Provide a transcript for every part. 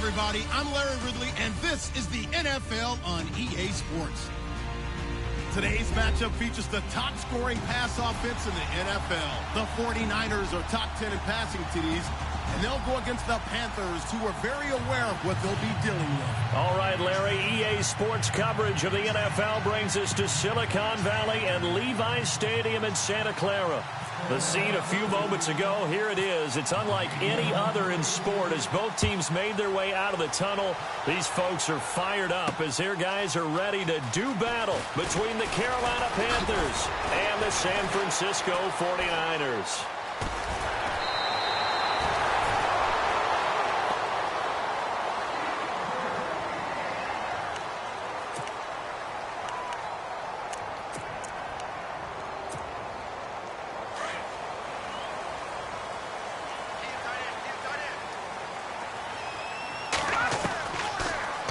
everybody. I'm Larry Ridley, and this is the NFL on EA Sports. Today's matchup features the top-scoring pass offense in the NFL. The 49ers are top 10 in passing TDs, and they'll go against the Panthers, who are very aware of what they'll be dealing with. All right, Larry, EA Sports coverage of the NFL brings us to Silicon Valley and Levi's Stadium in Santa Clara. The scene a few moments ago, here it is. It's unlike any other in sport as both teams made their way out of the tunnel. These folks are fired up as their guys are ready to do battle between the Carolina Panthers and the San Francisco 49ers.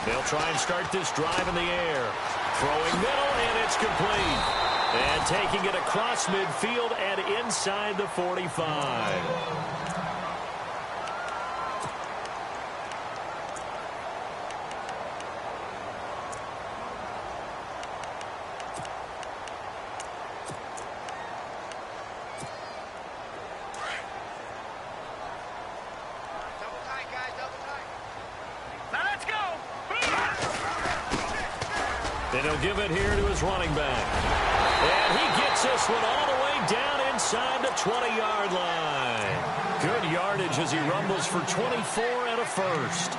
They'll try and start this drive in the air. Throwing middle, and it's complete. And taking it across midfield and inside the 45. And he'll give it here to his running back. And he gets this one all the way down inside the 20-yard line. Good yardage as he rumbles for 24 and a first.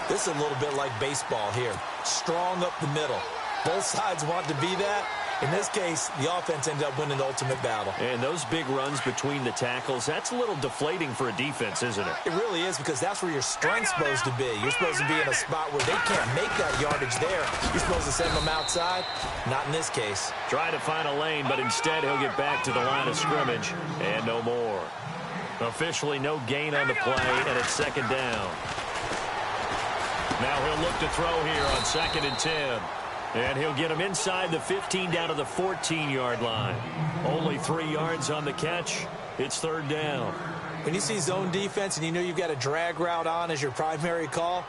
This is a little bit like baseball here. Strong up the middle. Both sides want to be that. In this case, the offense ended up winning the ultimate battle. And those big runs between the tackles, that's a little deflating for a defense, isn't it? It really is, because that's where your strength's supposed to be. You're supposed to be in a spot where they can't make that yardage there. You're supposed to send them outside. Not in this case. Trying to find a lane, but instead he'll get back to the line of scrimmage. And no more. Officially no gain on the play, and it's second down. Now he'll look to throw here on 2nd and 10. And he'll get him inside the 15 down to the 14-yard line. Only 3 yards on the catch. It's third down. When you see zone defense and you know you've got a drag route on as your primary call,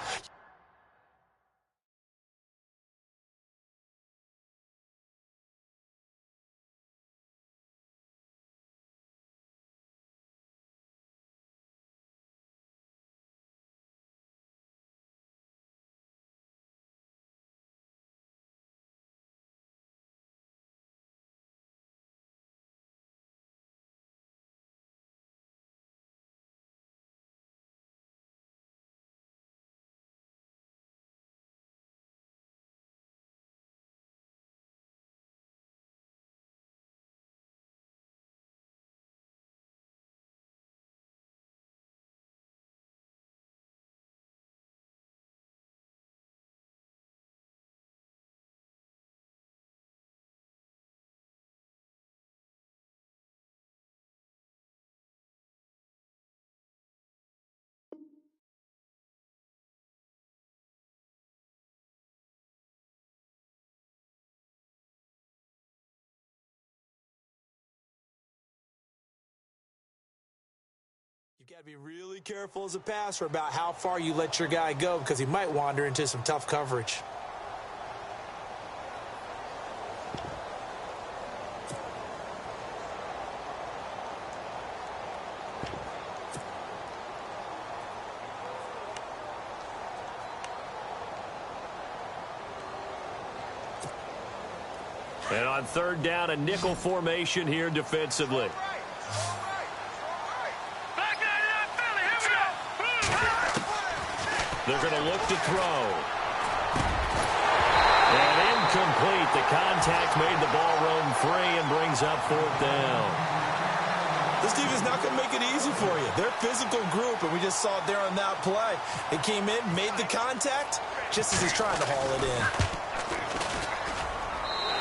you've got to be really careful as a passer about how far you let your guy go, because he might wander into some tough coverage. And on third down, a nickel formation here defensively. They're going to look to throw. And incomplete. The contact made the ball roam free and brings up fourth down. This team is not going to make it easy for you. They're a physical group, and we just saw it there on that play. They came in, made the contact, just as he's trying to haul it in.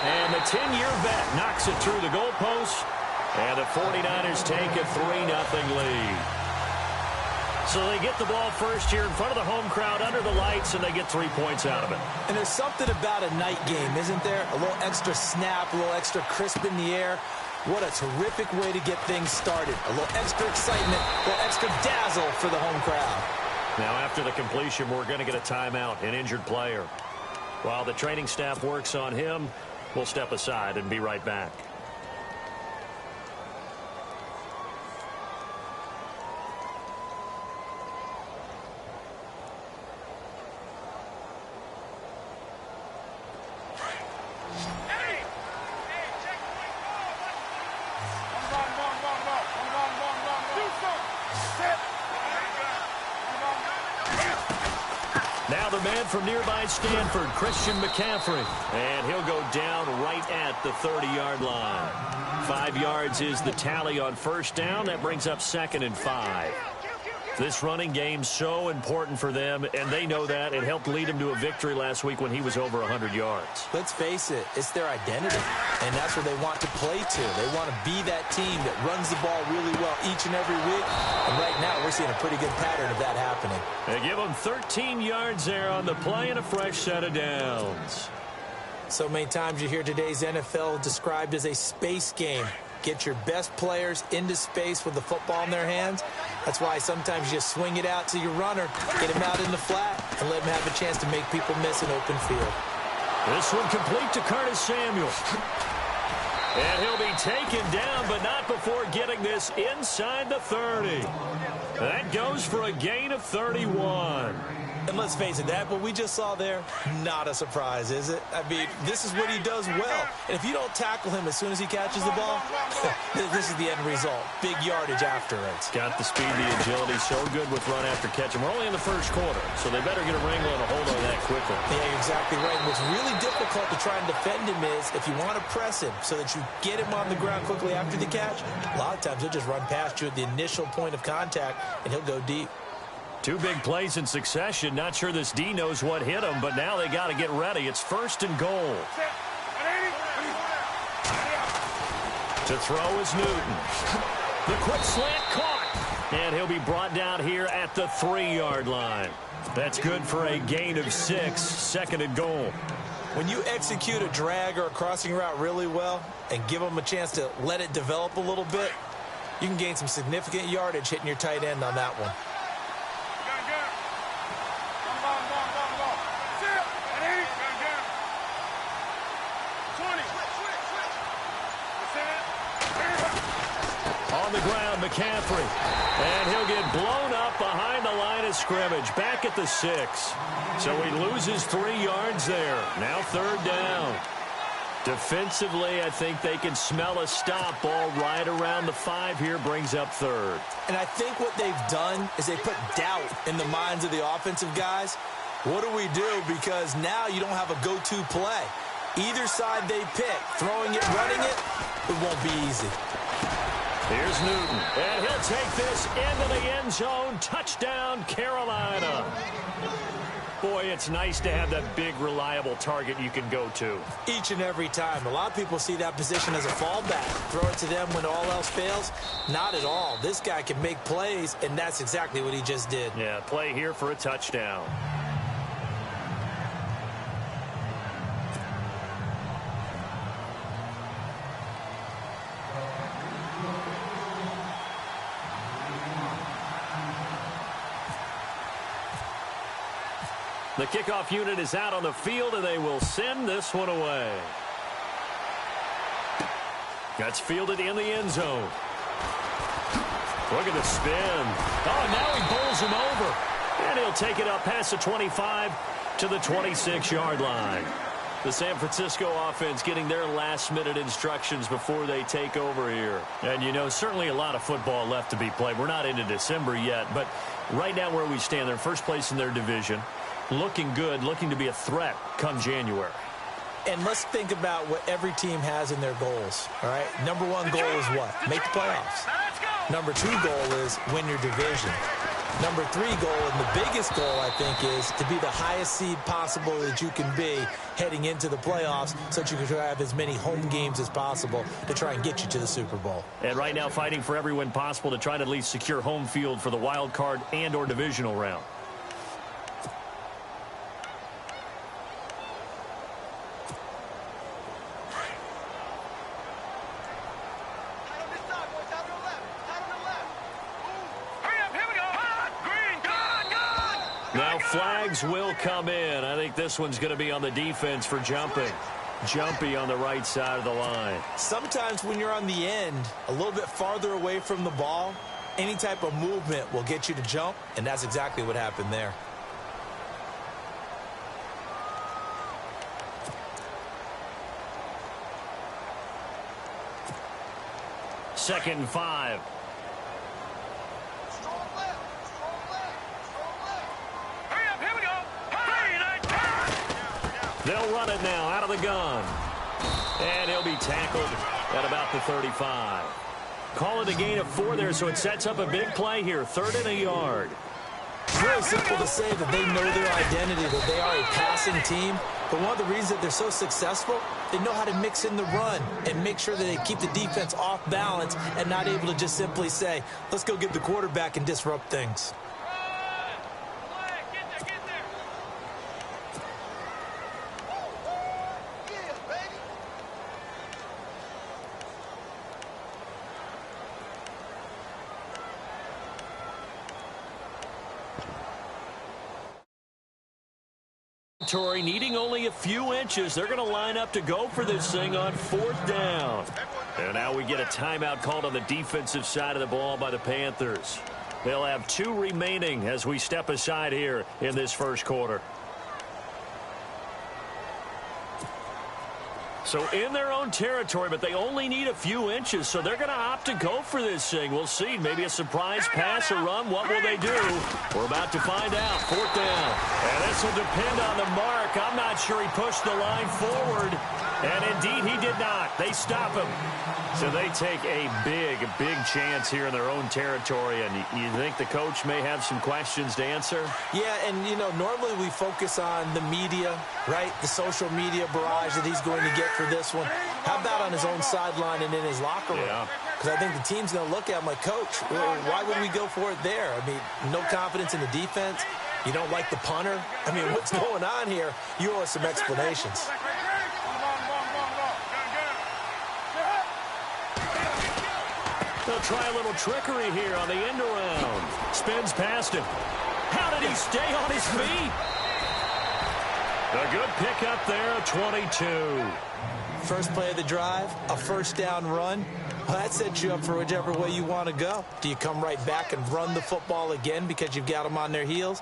And the 10-year vet knocks it through the goalpost. And the 49ers take a 3-0 lead. So they get the ball first here in front of the home crowd under the lights, and they get 3 points out of it. And there's something about a night game, isn't there? A little extra snap, a little extra crisp in the air. What a terrific way to get things started. A little extra excitement, a little extra dazzle for the home crowd. Now, after the completion, we're going to get a timeout, an injured player. While the training staff works on him, we'll step aside and be right back. Now the man from nearby Stanford, Christian McCaffrey. And he'll go down right at the 30-yard line. 5 yards is the tally on first down. That brings up 2nd and 5. This running game's so important for them, and they know that. It helped lead him to a victory last week when he was over 100 yards. Let's face it, it's their identity, and that's where they want to play to. They want to be that team that runs the ball really well each and every week, and right now we're seeing a pretty good pattern of that happening. They give him 13 yards there on the play and a fresh set of downs. So many times you hear today's NFL described as a space game. Get your best players into space with the football in their hands. That's why sometimes you just swing it out to your runner, get him out in the flat, and let him have a chance to make people miss an open field. This one complete to Curtis Samuel. And he'll be taken down, but not before getting this inside the 30. That goes for a gain of 31. And let's face it, that what we just saw there, not a surprise, is it? I mean, this is what he does well. And if you don't tackle him as soon as he catches the ball, this is the end result. Big yardage afterwards. Got the speed, the agility, so good with run after catch. And we're only in the first quarter, so they better get a wrangle and a hold on that quickly. Yeah, you're exactly right. And what's really difficult to try and defend him is if you want to press him so that you get him on the ground quickly after the catch, a lot of times he'll just run past you at the initial point of contact, and he'll go deep. 2 big plays in succession. Not sure this D knows what hit him, but now they got to get ready. It's 1st and goal. To throw is Newton. The quick slant caught. And he'll be brought down here at the 3-yard line. That's good for a gain of 6, 2nd and goal. When you execute a drag or a crossing route really well and give them a chance to let it develop a little bit, you can gain some significant yardage hitting your tight end on that one. On the ground, McCaffrey. And he'll get blown up behind the line of scrimmage. Back at the 6. So he loses 3 yards there. Now 3rd down. Defensively, I think they can smell a stop ball right around the 5 here. Brings up 3rd. And I think what they've done is they put doubt in the minds of the offensive guys. What do we do? Because now you don't have a go-to play. Either side they pick, throwing it, running it, it won't be easy. Here's Newton, and he'll take this into the end zone. Touchdown, Carolina. Boy, it's nice to have that big, reliable target you can go to. Each and every time. A lot of people see that position as a fallback. Throw it to them when all else fails. Not at all. This guy can make plays, and that's exactly what he just did. Yeah, play here for a touchdown. The kickoff unit is out on the field, and they will send this one away. That's fielded in the end zone. Look at the spin. Oh, now he bowls him over. And he'll take it up past the 25 to the 26-yard line. The San Francisco offense getting their last-minute instructions before they take over here. And, you know, certainly a lot of football left to be played. We're not into December yet, but right now where we stand, they're in first place in their division. Looking good, looking to be a threat come January. And let's think about what every team has in their goals, all right? Number 1 goal is what? Make the playoffs. Number 2 goal is win your division. Number 3 goal, and the biggest goal, I think, is to be the highest seed possible that you can be heading into the playoffs so that you can have as many home games as possible to try and get you to the Super Bowl. And right now fighting for every win possible to try to at least secure home field for the wild card and or divisional round. Now flags will come in. I think this one's going to be on the defense for jumping. Jumpy on the right side of the line. Sometimes when you're on the end, a little bit farther away from the ball, any type of movement will get you to jump, and that's exactly what happened there. Second and 5. They'll run it now out of the gun. And he'll be tackled at about the 35. Call it a gain of 4 there, so it sets up a big play here. 3rd and a yard. It's really simple to say that they know their identity, that they are a passing team. But one of the reasons that they're so successful, they know how to mix in the run and make sure that they keep the defense off balance and not able to just simply say, let's go get the quarterback and disrupt things. Needing only a few inches. They're going to line up to go for this thing on 4th down. And now we get a timeout called on the defensive side of the ball by the Panthers. They'll have 2 remaining as we step aside here in this first quarter. So in their own territory, but they only need a few inches, so they're going to opt to go for this thing. We'll see. Maybe a surprise pass or run. What will they do? We're about to find out. 4th down. And this will depend on the mark. I'm not sure he pushed the line forward. And indeed, he did not. They stop him. So they take a big chance here in their own territory. And you think the coach may have some questions to answer? Yeah, and, you know, normally we focus on the media, right? The social media barrage that he's going to get for this one. How about on his own sideline and in his locker room? Because I think the team's going to look at him like, Coach, why would we go for it there? I mean, no confidence in the defense. You don't like the punter? I mean, what's going on here? You owe us some explanations. They'll try a little trickery here on the end around. Spins past him. How did he stay on his feet? A good pickup there, 22. First play of the drive, a 1st down run. Well, that sets you up for whichever way you want to go. Do you come right back and run the football again because you've got them on their heels?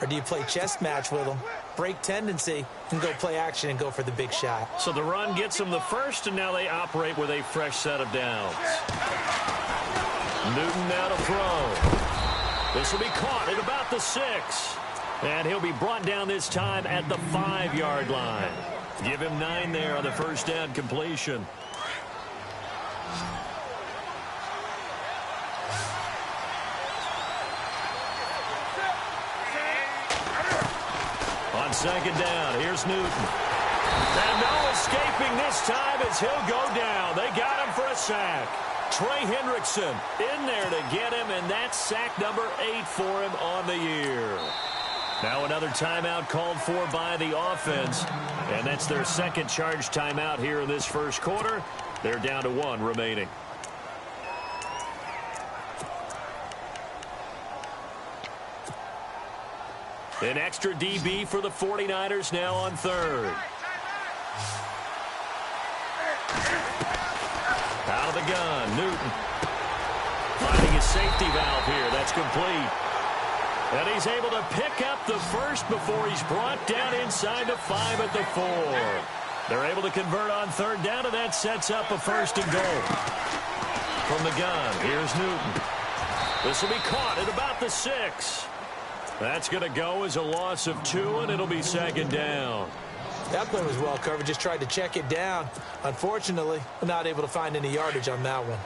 Or do you play chess match with them, break tendency, and go play action and go for the big shot? So the run gets them the first, and now they operate with a fresh set of downs. Newton now to throw. This will be caught at about the 6. And he'll be brought down this time at the 5-yard line. Give him 9 there on the 1st down completion. On 2nd down, here's Newton. And no escaping this time as he'll go down. They got him for a sack. Trey Hendrickson in there to get him, and that's sack number 8 for him on the year. Now another timeout called for by the offense, and that's their 2nd charge timeout here in this first quarter. They're down to 1 remaining. An extra DB for the 49ers now on 3rd. Out of the gun, Newton. Finding his safety valve here. That's complete. And he's able to pick up the first before he's brought down inside the 5 at the 4. They're able to convert on 3rd down, and that sets up a 1st and goal. From the gun, here's Newton. This will be caught at about the 6. That's going to go as a loss of 2, and it'll be 2nd down. That play was well covered. Just tried to check it down. Unfortunately, not able to find any yardage on that one.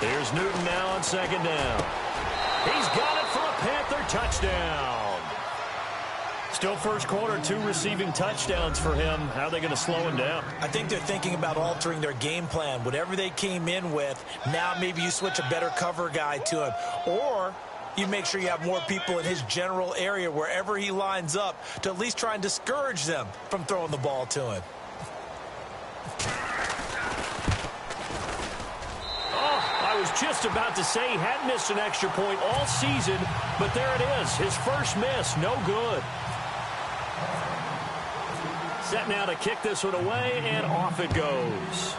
Here's Newton now on 2nd down. He's got it for a Panther touchdown. Still first quarter, 2 receiving touchdowns for him. How are they going to slow him down? I think they're thinking about altering their game plan. Whatever they came in with, now maybe you switch a better cover guy to him. Or you make sure you have more people in his general area wherever he lines up to at least try and discourage them from throwing the ball to him. I was just about to say he hadn't missed an extra point all season, but there it is. His first miss, no good. Set now to kick this one away, and off it goes.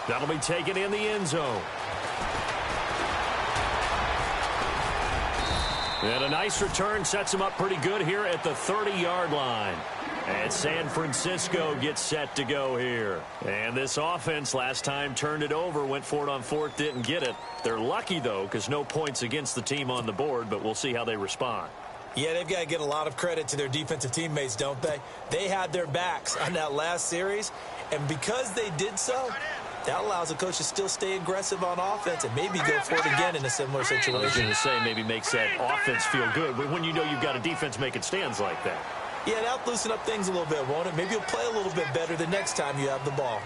That'll be taken in the end zone. And a nice return sets him up pretty good here at the 30-yard line. And San Francisco gets set to go here. And this offense last time turned it over, went for it on fourth, didn't get it. They're lucky, though, because no points against the team on the board, but we'll see how they respond. Yeah, they've got to get a lot of credit to their defensive teammates, don't they? They had their backs on that last series, and because they did so, that allows the coach to still stay aggressive on offense and maybe go for it again in a similar situation. I was going to say maybe makes that offense feel good, but when you know you've got a defense making stands like that. Yeah, that'll loosen up things a little bit, won't it? Maybe you'll play a little bit better the next time you have the ball.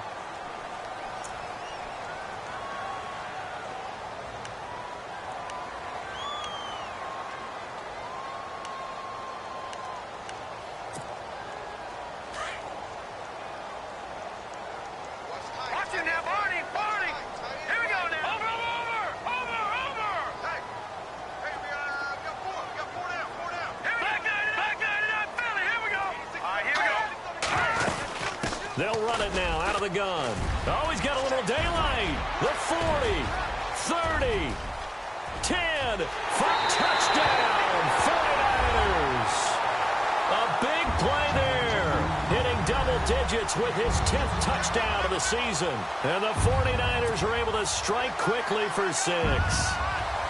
They'll run it now out of the gun. Oh, he's got a little daylight. The 40, 30, 10, for touchdown, 49ers. A big play there, hitting double digits with his 10th touchdown of the season. And the 49ers are able to strike quickly for 6.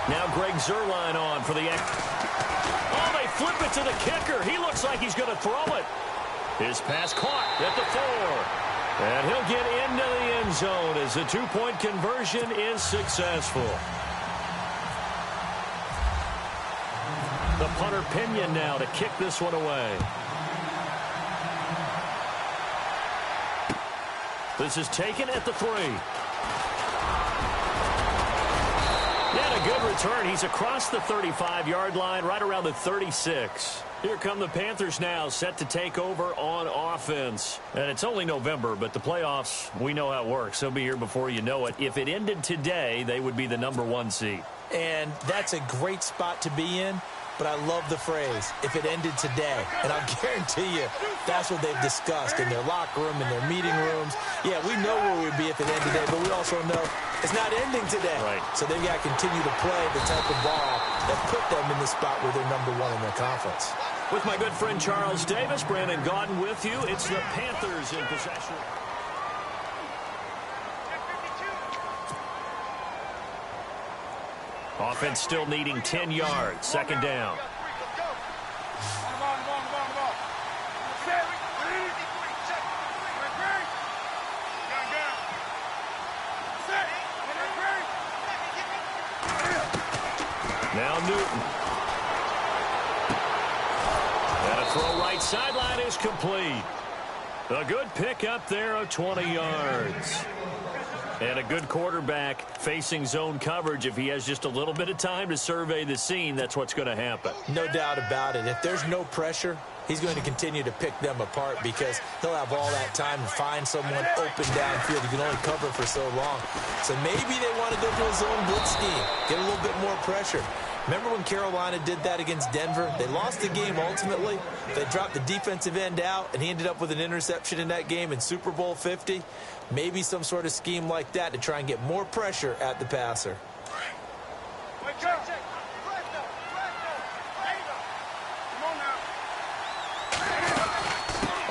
Now Greg Zuerlein on for the... Oh, they flip it to the kicker. He looks like he's going to throw it. His pass caught at the 4. And he'll get into the end zone as the two-point conversion is successful. The punter Pinion now to kick this one away. This is taken at the 3. And a good return. He's across the 35-yard line, right around the 36. Here come the Panthers now, set to take over on offense. And it's only November, but the playoffs, we know how it works. They'll be here before you know it. If it ended today, they would be the #1 seed. And that's a great spot to be in, but I love the phrase, if it ended today. And I'll guarantee you, that's what they've discussed in their locker room, in their meeting rooms. Yeah, we know where we'd be if it ended today, but we also know it's not ending today. Right. So they've got to continue to play the type of ball that put them in the spot where they're #1 in their conference. With my good friend Charles Davis, Brandon Gaudin with you. It's the Panthers in possession. Offense still needing 10 yards. Second down. Now Newton. And a throw right sideline is complete. A good pickup there of 20 yards. And a good quarterback facing zone coverage. If he has just a little bit of time to survey the scene, that's what's going to happen. No doubt about it. If there's no pressure, he's going to continue to pick them apart because he'll have all that time to find someone open downfield. He can only cover for so long. So maybe they want to go to a zone blitz scheme, get a little bit more pressure. Remember when Carolina did that against Denver? They lost the game ultimately. They dropped the defensive end out, and he ended up with an interception in that game in Super Bowl 50. Maybe some sort of scheme like that to try and get more pressure at the passer.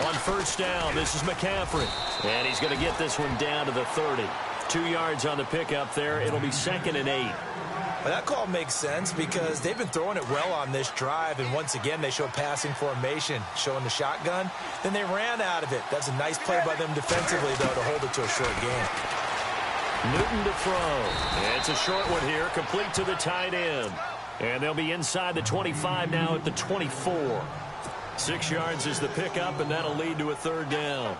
On first down, this is McCaffrey. And he's going to get this one down to the 30. 2 yards on the pickup there. It'll be 2nd and 8. Well, that call makes sense because they've been throwing it well on this drive, and once again they show passing formation, showing the shotgun. Then they ran out of it. That's a nice play by them defensively, though, to hold it to a short game. Newton to throw. It's a short one here, complete to the tight end. And they'll be inside the 25 now at the 24. 6 yards is the pickup, and that'll lead to a 3rd down.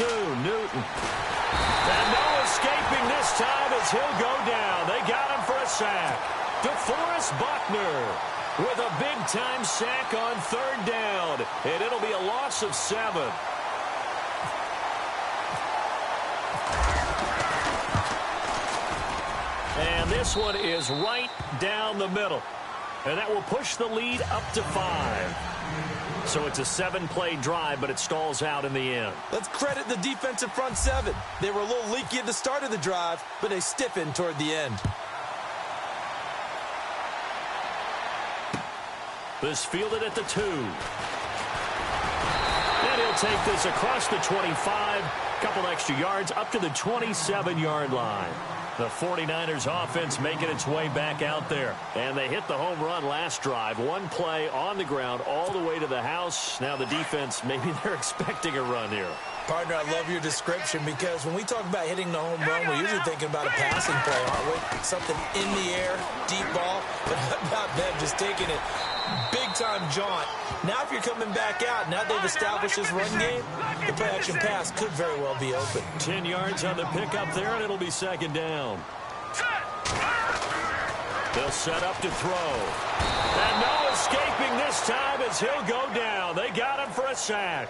Newton. And no escaping this time as he'll go down. They got him for a sack. DeForest Buckner with a big-time sack on 3rd down. And it'll be a loss of 7. And this one is right down the middle. And that will push the lead up to 5. So it's a 7-play drive, but it stalls out in the end. Let's credit the defensive front 7. They were a little leaky at the start of the drive, but they stiffened toward the end. This fielded at the 2. And he'll take this across the 25. Couple extra yards up to the 27-yard line. The 49ers offense making its way back out there. And they hit the home run last drive. 1 play on the ground all the way to the house. Now the defense, maybe they're expecting a run here. Partner, I love your description because when we talk about hitting the home run, we're usually thinking about a passing play, aren't we? Something in the air, deep ball, but not them just taking it. Big-time jaunt. Now if you're coming back out, now they've established this run game, the play-action pass could very well be open. 10 yards on the pickup there, and it'll be 2nd down. They'll set up to throw. And no escaping this time as he'll go down. They got him for a sack.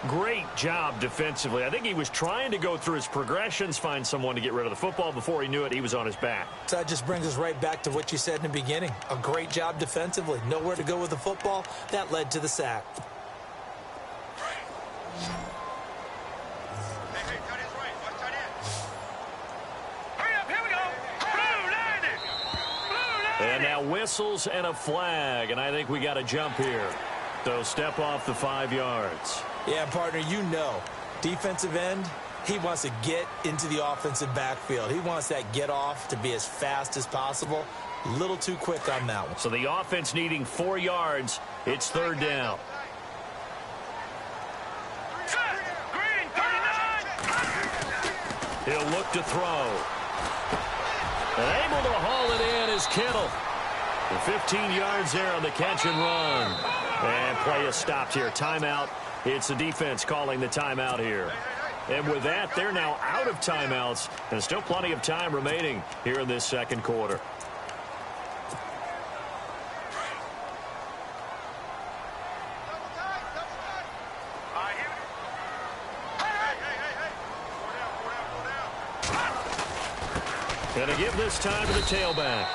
Great job defensively. I think he was trying to go through his progressions, find someone to get rid of the football. Before he knew it, he was on his back. So that just brings us right back to what you said in the beginning. A great job defensively. Nowhere to go with the football. That led to the sack. And now whistles and a flag, and I think we got a jump here. So step off the 5 yards. Yeah, partner, you know, defensive end, he wants to get into the offensive backfield. He wants that get off to be as fast as possible. A little too quick on that one. So the offense needing 4 yards. It's 3rd down. He'll look to throw. And able to haul it in is Kittle. The 15 yards there on the catch and run. And play is stopped here. Timeout. It's the defense calling the timeout here. And with that, they're now out of timeouts. And still plenty of time remaining here in this 2nd quarter. Going to give this time to the tailback.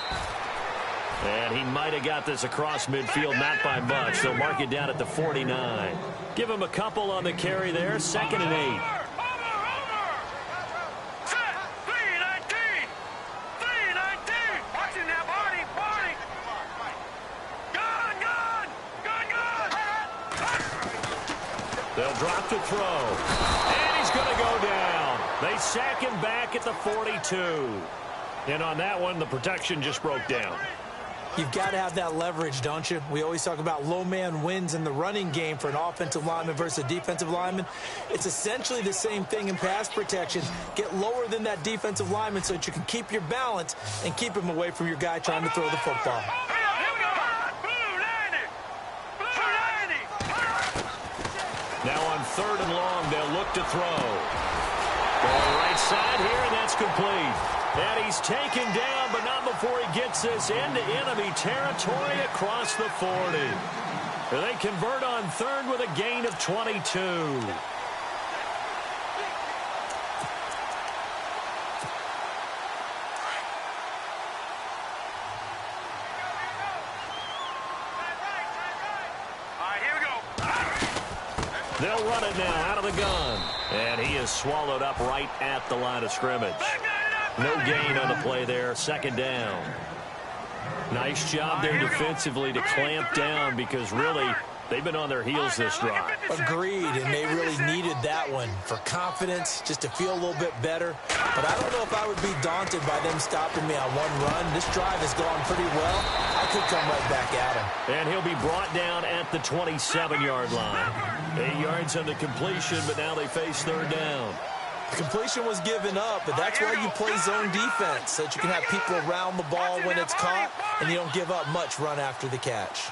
And he might have got this across midfield, not by much. They'll mark it down at the 49. Give him a couple on the carry there. 2nd and 8. They'll drop to throw. And he's going to go down. They sack him back at the 42. And on that one, the protection just broke down. You've got to have that leverage, don't you? We always talk about low man wins in the running game for an offensive lineman versus a defensive lineman. It's essentially the same thing in pass protection. Get lower than that defensive lineman so that you can keep your balance and keep him away from your guy trying to throw the football. Now on 3rd and long, they'll look to throw. Ball right side here, and that's complete. And he's taken down, but not before he gets this into enemy territory across the 40. They convert on 3rd with a gain of 22. They'll run it now out of the gun. And he is swallowed up right at the line of scrimmage. No gain on the play there. 2nd down. Nice job there defensively to clamp down because really they've been on their heels this drive. Agreed, and they really needed that one for confidence, just to feel a little bit better. But I don't know if I would be daunted by them stopping me on one run. This drive has gone pretty well. I could come right back at him. And he'll be brought down at the 27-yard line. 8 yards on the completion, but now they face 3rd down. Completion was given up, but that's why you play zone defense, so that you can have people around the ball when it's caught, and you don't give up much run after the catch.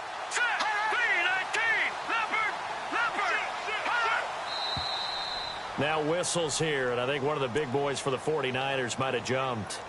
Now whistles here, and I think one of the big boys for the 49ers might have jumped.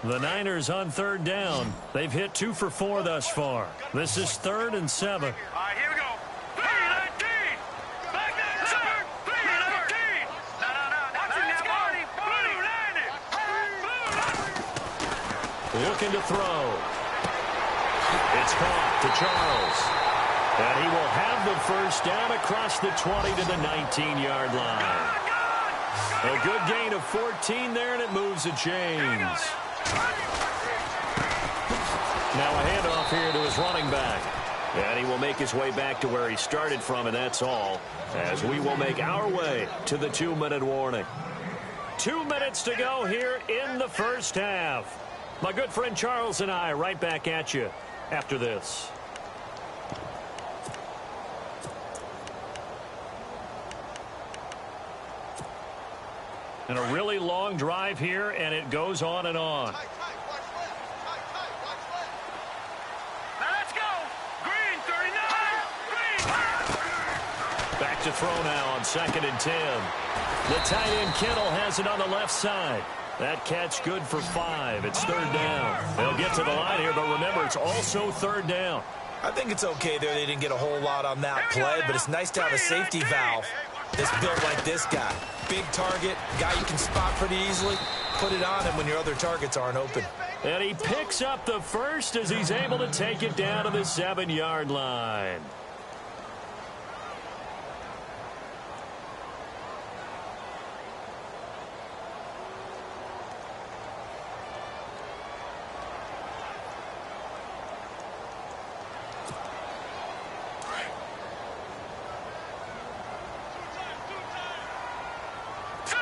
The Niners on third down. They've hit 2 for 4 thus far. This is 3rd and 7. All right, here we go. 3-19. Back there, sir. 3-19. No. Let's go. Blue Looking to throw. It's caught to Charles. And he will have the first down across the 20 to the 19-yard line. A good gain of 14 there, and it moves the chains. Now a handoff here to his running back. And he will make his way back to where he started from, and that's all, as we will make our way to the 2-minute warning. 2 minutes to go here in the first half. My good friend Charles and I right back at you after this. And a really long drive here, and it goes on and on. Let's go. Green, 39. Green. Back to throw now on 2nd and 10. The tight end Kittle has it on the left side. That catch good for 5. It's 3rd down. They'll get to the line here, but remember, it's also 3rd down. I think it's okay there. They didn't get a whole lot on that play, but it's nice to have a safety valve that's built like this guy. Big target, guy you can spot pretty easily. Put it on him when your other targets aren't open. And he picks up the first as he's able to take it down to the 7-yard line.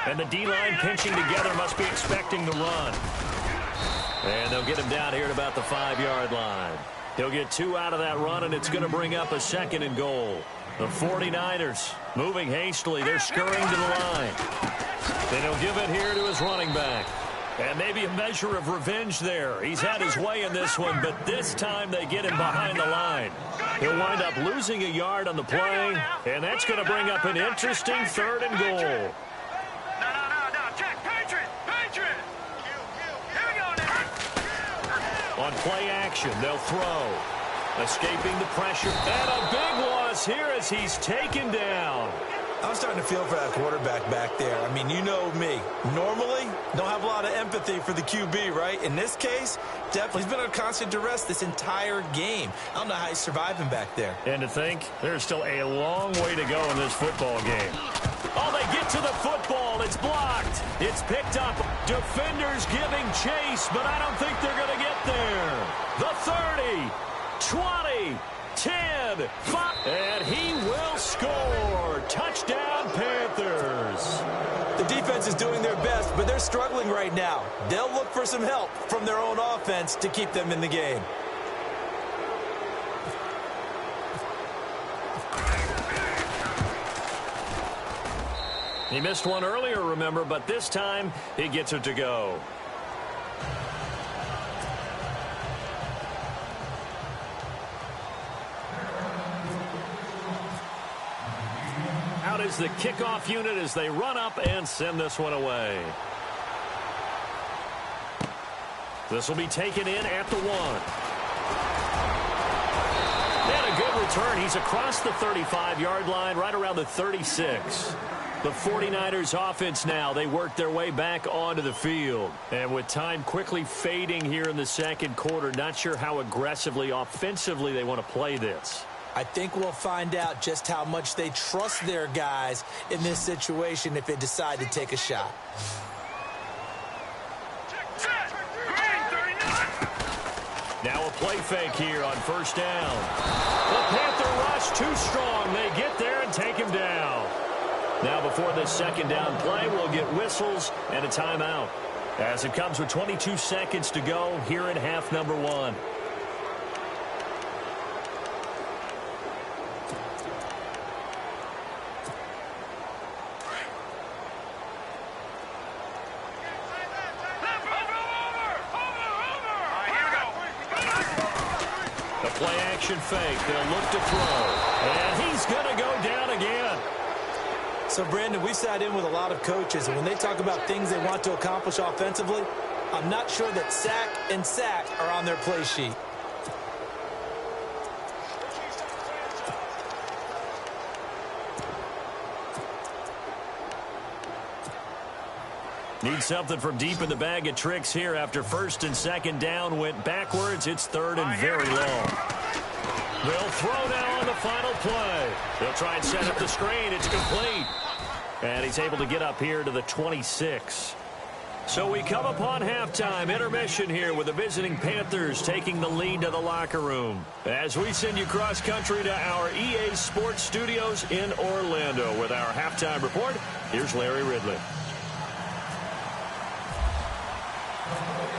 And the D-line pinching together must be expecting the run. And they'll get him down here at about the 5-yard line. He'll get 2 out of that run, and it's going to bring up a 2nd and goal. The 49ers moving hastily. They're scurrying to the line. Then he'll give it here to his running back. And maybe a measure of revenge there. He's had his way in this one, but this time they get him behind the line. He'll wind up losing a yard on the play, and that's going to bring up an interesting 3rd and goal. On play action, they'll throw. Escaping the pressure. And a big loss here as he's taken down. I'm starting to feel for that quarterback back there. I mean, you know me. Normally, don't have a lot of empathy for the QB, right? In this case, definitely. He's been under constant duress this entire game. I don't know how he's surviving back there. And to think, there's still a long way to go in this football game. Oh, they get to the football. It's blocked. It's picked up. Defenders giving chase, but I don't think they're going to get there. The 30, 20, 10, 5, and he will score. Touchdown, Panthers. The defense is doing their best, but they're struggling right now. They'll look for some help from their own offense to keep them in the game. He missed one earlier, remember, but this time he gets it to go. Out is the kickoff unit as they run up and send this one away. This will be taken in at the 1. And a good return. He's across the 35-yard line, right around the 36. The 49ers offense now, they work their way back onto the field. And with time quickly fading here in the second quarter, not sure how aggressively, offensively they want to play this. I think we'll find out just how much they trust their guys in this situation if they decide to take a shot. Now a play fake here on 1st down. The Panther rush too strong. They get there and take him down. Now before this 2nd down play, we'll get whistles and a timeout, as it comes with 22 seconds to go here in half number 1. play action fake. They'll look to throw. And he's going to go down again. So, Brandon, we sat in with a lot of coaches, and when they talk about things they want to accomplish offensively, I'm not sure that sack and sack are on their play sheet. Need something from deep in the bag of tricks here after first and second down went backwards. It's third and very long. They'll throw now on the final play. They'll try and set up the screen. It's complete. And he's able to get up here to the 26. So we come upon halftime intermission here with the visiting Panthers taking the lead to the locker room. As we send you cross country to our EA Sports Studios in Orlando with our halftime report, here's Larry Ridley.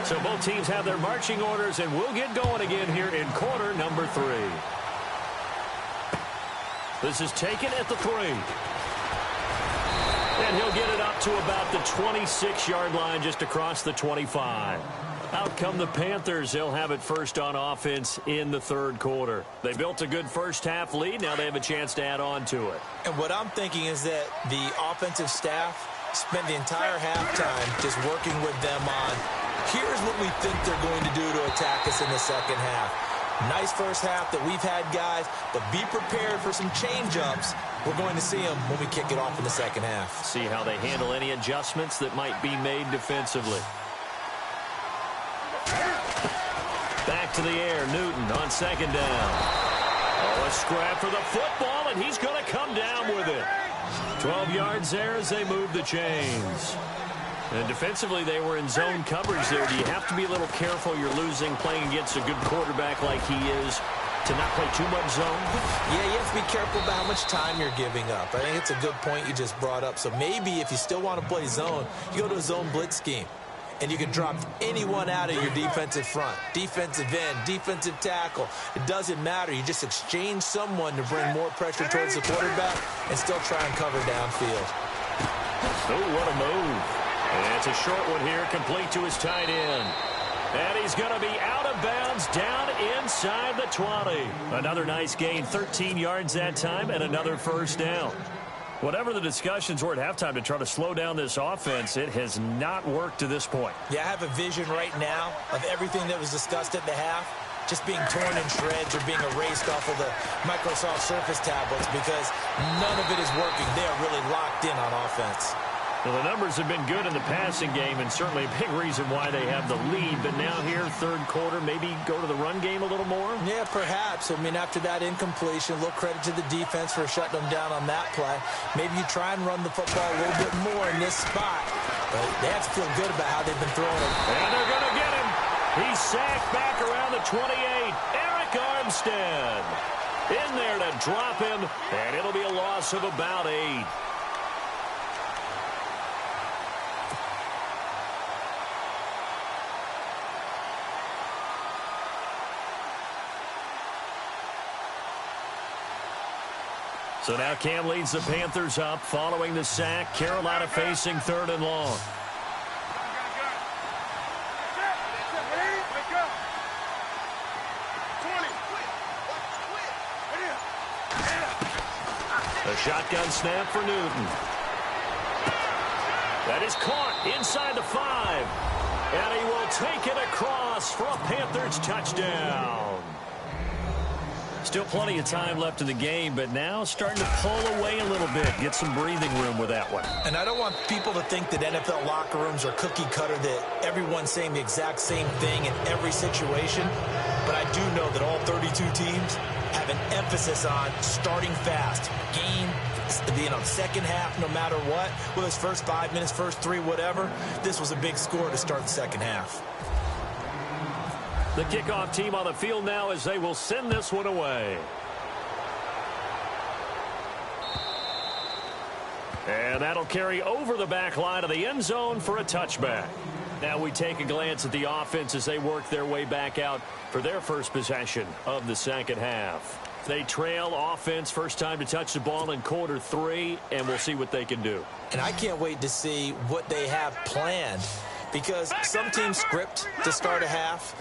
So both teams have their marching orders, and we'll get going again here in quarter number 3. This is taken at the 3. And he'll get it up to about the 26-yard line just across the 25. Out come the Panthers. They'll have it first on offense in the third quarter. They built a good first-half lead. Now they have a chance to add on to it. And what I'm thinking is that the offensive staff spent the entire halftime just working with them on, here's what we think they're going to do to attack us in the second half. Nice first half that we've had, guys, but be prepared for some change-ups. We're going to see them when we kick it off in the second half. See how they handle any adjustments that might be made defensively. Back to the air, Newton on second down. Oh, a scrap for the football, and he's going to come down with it. 12 yards there as they move the chains. And defensively, they were in zone coverage there. Do you have to be a little careful you're losing playing against a good quarterback like he is to not play too much zone? Yeah, you have to be careful about how much time you're giving up. I think it's a good point you just brought up. So maybe if you still want to play zone, you go to a zone blitz scheme. And you can drop anyone out of your defensive front. Defensive end, defensive tackle. It doesn't matter. You just exchange someone to bring more pressure towards the quarterback and still try and cover downfield. Oh, what a move. And it's a short one here, complete to his tight end. And he's going to be out of bounds down inside the 20. Another nice gain, 13 yards that time, and another first down. Whatever the discussions were at halftime to try to slow down this offense, it has not worked to this point. Yeah, I have a vision right now of everything that was discussed at the half just being torn in shreds or being erased off of the Microsoft Surface tablets because none of it is working. They are really locked in on offense. Well, the numbers have been good in the passing game and certainly a big reason why they have the lead. But now here, third quarter, maybe go to the run game a little more? Yeah, perhaps. I mean, after that incompletion, a little credit to the defense for shutting them down on that play. Maybe you try and run the football a little bit more in this spot. But they have to feel good about how they've been throwing it. And they're going to get him. He's sacked back around the 28. Eric Armstead in there to drop him. And it'll be a loss of about 8. So now Cam leads the Panthers up following the sack. Carolina facing third and long. A shotgun snap for Newton. That is caught inside the 5. And he will take it across for a Panthers touchdown. Still plenty of time left in the game, but now starting to pull away a little bit. Get some breathing room with that one. And I don't want people to think that NFL locker rooms are cookie cutter, that everyone's saying the exact same thing in every situation. But I do know that all 32 teams have an emphasis on starting fast. Game, second half, no matter what. Whether it's first 5 minutes, first 3, whatever. This was a big score to start the second half. The kickoff team on the field now as they will send this one away. And that'll carry over the back line of the end zone for a touchback. Now we take a glance at the offense as they work their way back out for their first possession of the second half. They trail offense, first time to touch the ball in quarter 3, and we'll see what they can do. And I can't wait to see what they have planned, because some teams script to start a half,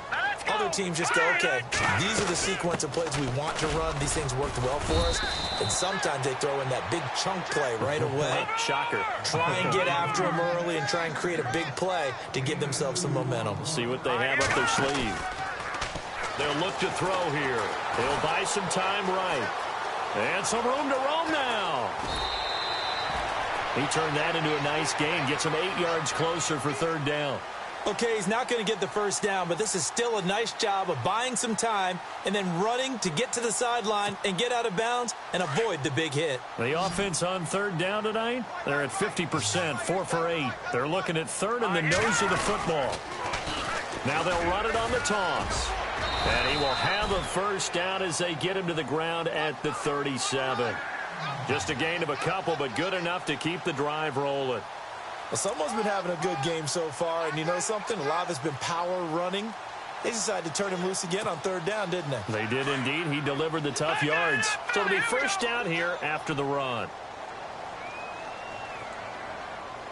Other teams just go, okay, these are the sequence of plays we want to run. These things worked well for us. And sometimes they throw in that big chunk play right away. Shocker. Try and get after them early and try and create a big play to give themselves some momentum. See what they have up their sleeve. They'll look to throw here. They'll buy some time right. And some room to roam now. He turned that into a nice gain. Gets him 8 yards closer for third down. Okay, he's not going to get the first down, but this is still a nice job of buying some time and then running to get to the sideline and get out of bounds and avoid the big hit. The offense on third down tonight, they're at 50%, 4 for 8. They're looking at third in the nose of the football. Now they'll run it on the toss. And he will have a first down as they get him to the ground at the 37. Just a gain of a couple, but good enough to keep the drive rolling. Well, someone's been having a good game so far, and you know something? A lot of it's been power running. They decided to turn him loose again on third down, didn't they? They did indeed. He delivered the tough yards. So it'll be first down here after the run.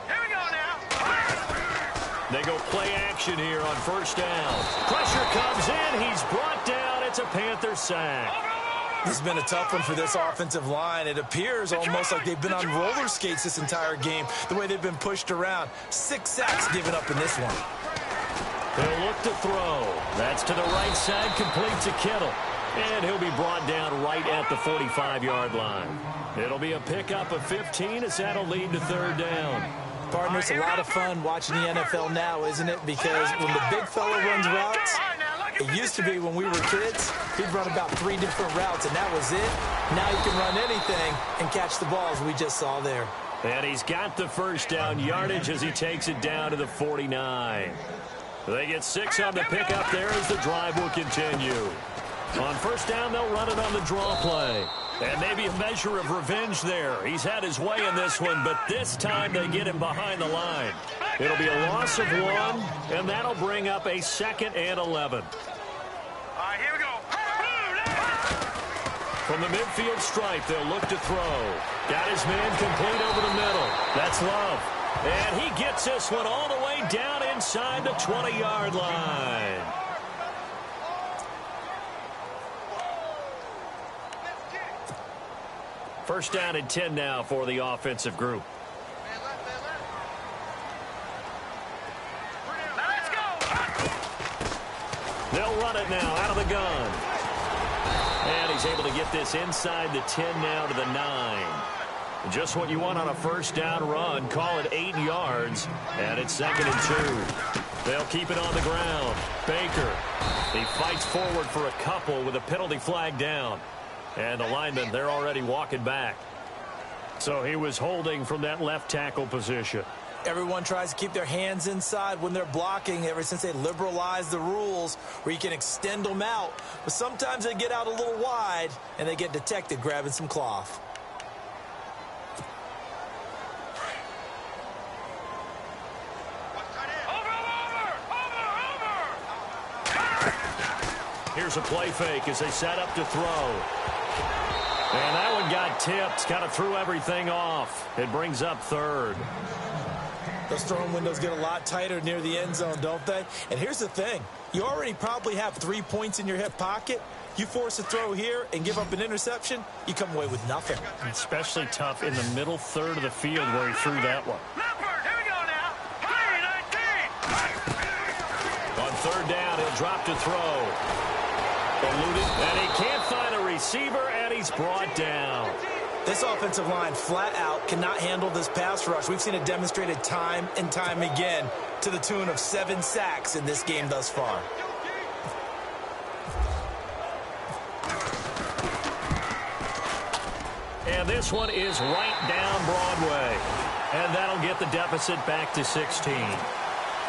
Here we go now. They go play action here on first down. Pressure comes in. He's brought down. It's a Panther sack. This has been a tough one for this offensive line. It appears almost like they've been on roller skates this entire game, the way they've been pushed around. 6 sacks given up in this one. They'll look to throw. That's to the right side, complete to Kittle. And he'll be brought down right at the 45-yard line. It'll be a pickup of 15 as that'll lead to third down. Partner, it's a lot of fun watching the NFL now, isn't it? Because when the big fella runs routes, it used to be when we were kids, he'd run about 3 different routes, and that was it. Now he can run anything and catch the balls we just saw there. And he's got the first down yardage as he takes it down to the 49. They get 6 on the pickup there as the drive will continue. On first down, they'll run it on the draw play. And maybe a measure of revenge there. He's had his way in this one, but this time they get him behind the line. It'll be a loss of 1, and that'll bring up a 2nd and 11. All right, here we go. From the midfield stripe, they'll look to throw. Got his man complete over the middle. That's Love. And he gets this one all the way down inside the 20-yard line. First down and 10 now for the offensive group. Let's go. They'll run it now out of the gun. And he's able to get this inside the 10 now to the 9. Just what you want on a first down run. Call it 8 yards. And it's 2nd and 2. They'll keep it on the ground. Baker. He fights forward for a couple with a penalty flag down. And the linemen, they're already walking back. So he was holding from that left tackle position. Everyone tries to keep their hands inside when they're blocking ever since they liberalized the rules where you can extend them out. But sometimes they get out a little wide and they get detected grabbing some cloth. Here's a play fake as they set up to throw. And that one got tipped, kind of threw everything off. It brings up 3rd. Those throwing windows get a lot tighter near the end zone, don't they? And here's the thing. You already probably have 3 points in your hip pocket. You force a throw here and give up an interception, you come away with nothing. Especially tough in the middle third of the field where he threw that one. Leopard, here we go now. 3-19. On third down, he'll drop to throw. Eluded, and he can't find a receiver, and he's brought down. This offensive line flat out cannot handle this pass rush. We've seen it demonstrated time and time again to the tune of 7 sacks in this game thus far. And this one is right down Broadway. And that'll get the deficit back to 16.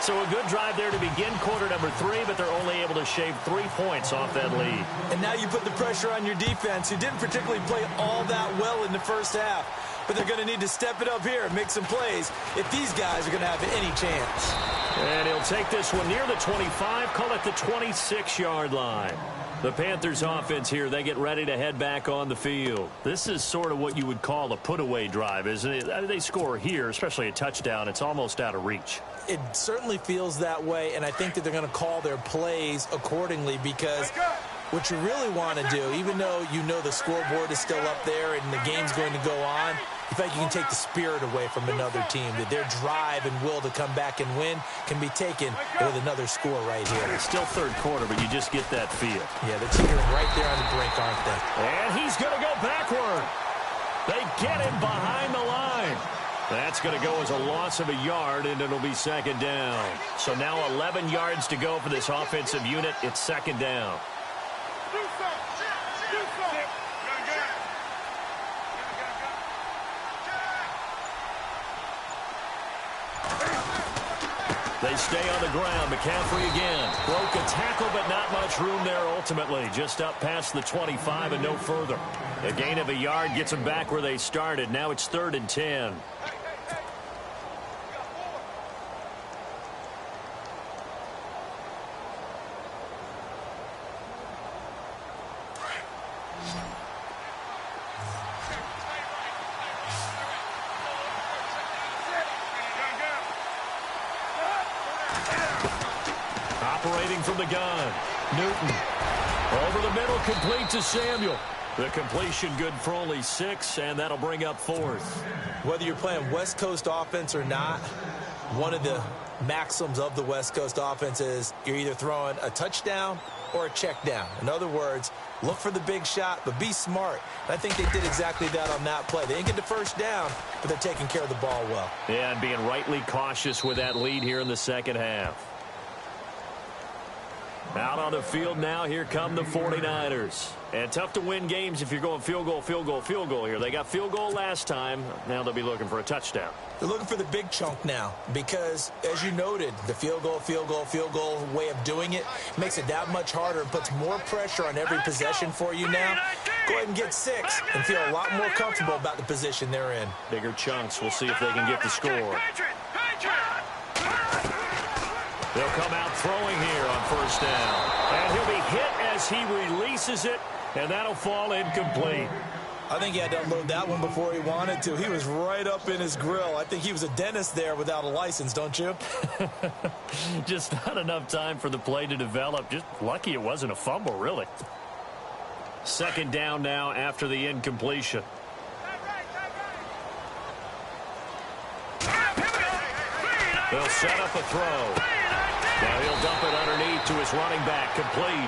So a good drive there to begin quarter number 3, but they're only able to shave 3 points off that lead. And now you put the pressure on your defense, who didn't particularly play all that well in the first half. But they're going to need to step it up here and make some plays if these guys are going to have any chance. And he'll take this one near the 25, call it the 26-yard line. The Panthers offense here, they get ready to head back on the field. This is sort of what you would call a put-away drive, isn't it? They score here, especially a touchdown. It's almost out of reach. It certainly feels that way, and I think that they're going to call their plays accordingly because what you really want to do, even though you know the scoreboard is still up there and the game's going to go on, I feel like you can take the spirit away from another team, that their drive and will to come back and win can be taken with another score right here. It's still third quarter, but you just get that feel. Yeah, they're teetering right there on the brink, aren't they? And he's going to go backward. They get him behind the line. That's going to go as a loss of a yard, and it'll be second down. So now 11 yards to go for this offensive unit. It's second down. They stay on the ground. McCaffrey again. Broke a tackle, but not much room there ultimately. Just up past the 25 and no further. A gain of a yard gets them back where they started. Now it's 3rd and 10. Operating from the gun. Newton. Over the middle, complete to Samuel. The completion good for only 6, and that'll bring up 4th. Whether you're playing West Coast offense or not, one of the maxims of the West Coast offense is you're either throwing a touchdown or a check down. In other words, look for the big shot, but be smart. And I think they did exactly that on that play. They didn't get the first down, but they're taking care of the ball well. Yeah, and being rightly cautious with that lead here in the second half. Out on the field now, here come the 49ers. And tough to win games if you're going field goal, field goal, field goal here. They got field goal last time. Now they'll be looking for a touchdown. They're looking for the big chunk now because, as you noted, the field goal, field goal, field goal way of doing it makes it that much harder and puts more pressure on every possession for you now. Go ahead and get 6 and feel a lot more comfortable about the position they're in. Bigger chunks. We'll see if they can get the score. They'll come out throwing here on first down. And he'll be hit as he releases it, and that'll fall incomplete. I think he had to unload that one before he wanted to. He was right up in his grill. I think he was a dentist there without a license, don't you? Just not enough time for the play to develop. Just lucky it wasn't a fumble, really. Second down now after the incompletion. They'll set up a throw. Now he'll dump it underneath to his running back, complete.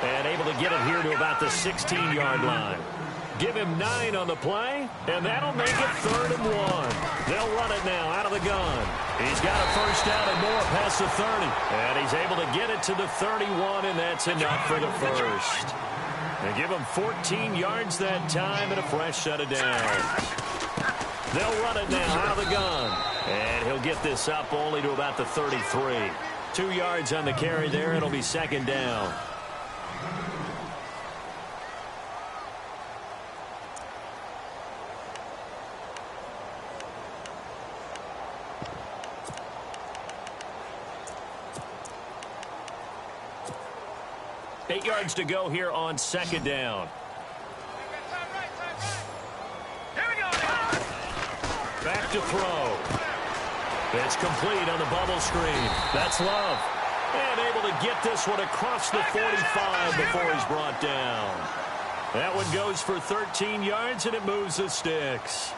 And able to get it here to about the 16-yard line. Give him 9 on the play, and that'll make it 3rd and 1. They'll run it now out of the gun. He's got a first down and more past the 30. And he's able to get it to the 31, and that's enough for the first. And give him 14 yards that time and a fresh set of downs. They'll run it now out of the gun. And he'll get this up only to about the 33. 2 yards on the carry there. It'll be second down. Eight yards to go here on second down. Back to throw. It's complete on the bubble screen. That's Love. And able to get this one across the 45 before he's brought down. That one goes for 13 yards, and it moves the sticks.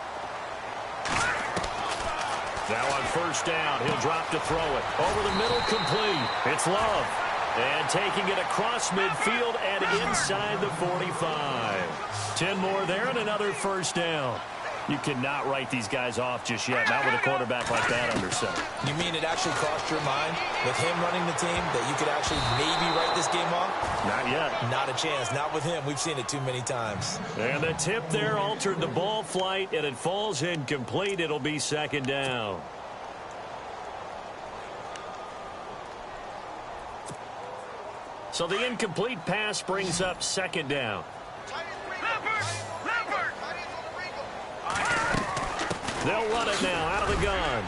Now on first down, he'll drop to throw it. Over the middle, complete. It's Love. And taking it across midfield and inside the 45. 10 more there and another first down. You cannot write these guys off just yet, not with a quarterback like that under center. You mean it actually crossed your mind with him running the team that you could actually maybe write this game off? Not yet. Not a chance. Not with him. We've seen it too many times. And the tip there altered the ball flight, and it falls incomplete. It'll be second down. So the incomplete pass brings up second down. They'll run it now out of the gun.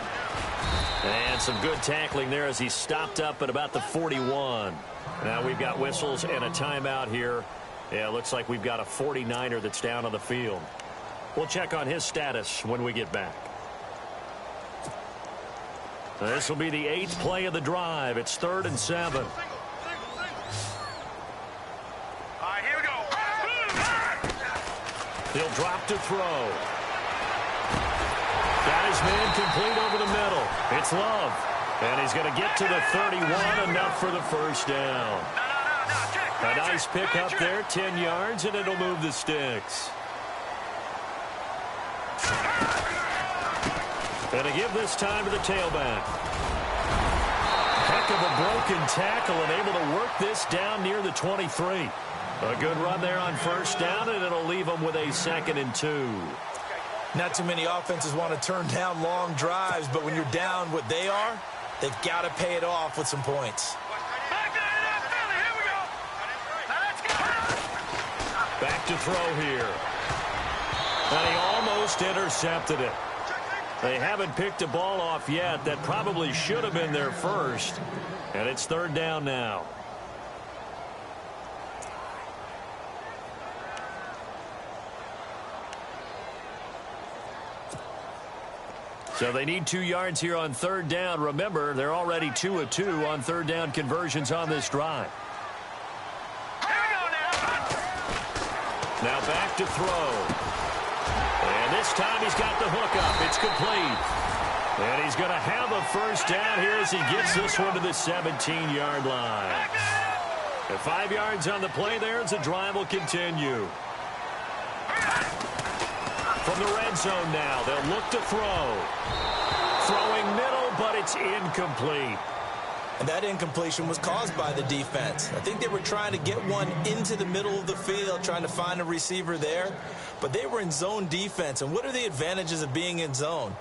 And some good tackling there as he stopped up at about the 41. Now we've got whistles and a timeout here. Yeah, it looks like we've got a 49er that's down on the field. We'll check on his status when we get back. This will be the 8th play of the drive. It's 3rd and 7. All right, here we go. He'll drop to throw. Got his man complete over the middle. It's Love. And he's going to get to the 31, enough for the first down. A nice pick up there, 10 yards, and it'll move the sticks. And to give this time to the tailback. Heck of a broken tackle and able to work this down near the 23. A good run there on first down, and it'll leave them with a 2nd and 2. Not too many offenses want to turn down long drives, but when you're down what they are, they've got to pay it off with some points. Back to throw here. And he almost intercepted it. They haven't picked a ball off yet. That probably should have been their first. And it's 3rd down now. So they need 2 yards here on 3rd down. Remember, they're already 2 of 2 on 3rd down conversions on this drive. Now back to throw. And this time he's got the hook up. It's complete. And he's going to have a first down here as he gets this one to the 17-yard line. And 5 yards on the play there as the drive will continue. From the red zone now, they'll look to throw. Throwing middle, but it's incomplete. And that incompletion was caused by the defense. I think they were trying to get one into the middle of the field, trying to find a receiver there. But they were in zone defense. And what are the advantages of being in zone?